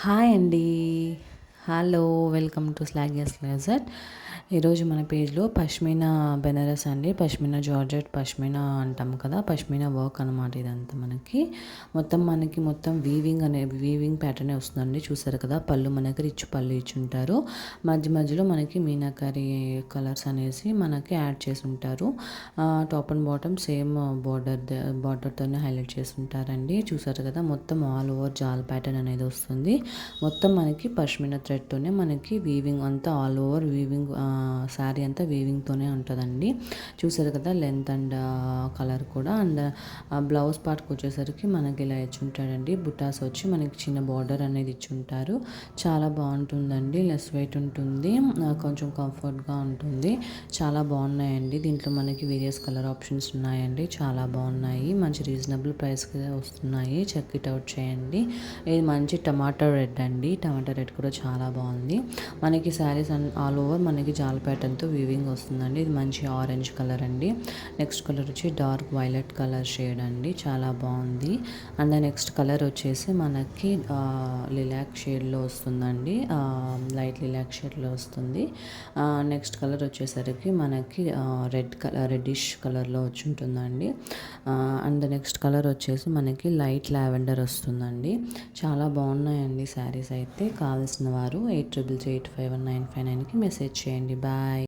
Hi అండి. Hello, welcome to స్లాగియస్ closet. ఈరోజు మన పేజ్లో పష్మీనా బెనారస్ అండి. పష్మీనా జార్జెట్, పష్మీనా అంటాం కదా, పష్మీనా వర్క్ అనమాట. ఇదంతా మొత్తం వీవింగ్ ప్యాటర్నే వస్తుందండి. చూసారు కదా, పళ్ళు మనకి రిచ్ పళ్ళు ఇచ్చుంటారు. మధ్యలో మనకి మీనాకరీ కలర్స్ అనేసి మనకి యాడ్ చేసి ఉంటారు. టాప్ అండ్ బాటమ్ సేమ్ బార్డర్తోనే హైలైట్ చేసి ఉంటారండి. చూసారు కదా, మొత్తం ఆల్ ఓవర్ జాల్ ప్యాటర్న్ అనేది వస్తుంది. మొత్తం మనకి పష్మినా థ్రెడ్తోనే మనకి వీవింగ్ అంతా ఆల్ ఓవర్ వీవింగ్ శారీ అంతా వీవింగ్తోనే ఉంటుందండి. చూసారు కదా, లెంత్ అండ్ కలర్ కూడా. అండ్ బ్లౌజ్ పార్ట్కి వచ్చేసరికి మనకి ఇలా ఇచ్చుంటాడండి. బుటాస్ వచ్చి మనకి చిన్న బార్డర్ అనేది ఇచ్చుంటారు. చాలా బాగుంటుందండి. లెస్ వెయిట్ ఉంటుంది, కొంచెం కంఫర్ట్గా ఉంటుంది. చాలా బాగున్నాయండి. దీంట్లో మనకి వేరియస్ కలర్ ఆప్షన్స్ ఉన్నాయండి. చాలా బాగున్నాయి. మంచి రీజనబుల్ ప్రైస్కి వస్తున్నాయి. చెక్ ఇట్ అవుట్ చేయండి. ఇది మంచి టమాటా రెడ్ అండి. టమాటా రెడ్ కూడా చాలా బాగుంది. మనకి శారీస్ ఆల్ ఓవర్ మనకి జాల్ ప్యాటర్న్తో వీవింగ్ వస్తుందండి. ఇది మంచి ఆరెంజ్ కలర్ అండి. నెక్స్ట్ కలర్ వచ్చి డార్క్ వైలెట్ కలర్ షేడ్ అండి. చాలా బాగుంది. అండ్ నెక్స్ట్ కలర్ వచ్చేసి మనకి లిలాక్ షేడ్లో వస్తుందండి. లైట్ లిలాక్ షేడ్లో వస్తుంది. నెక్స్ట్ కలర్ వచ్చేసరికి మనకి రెడ్డిష్ కలర్లో వచ్చి ఉంటుందండి. అండ్ నెక్స్ట్ కలర్ వచ్చేసి మనకి లైట్ లావెండర్ వస్తుందండి. చాలా బాగున్నాయండి శారీస్ అయితే. కావాల్సిన వారు 8388519599కి మెసేజ్ చేయండి. బాయ్.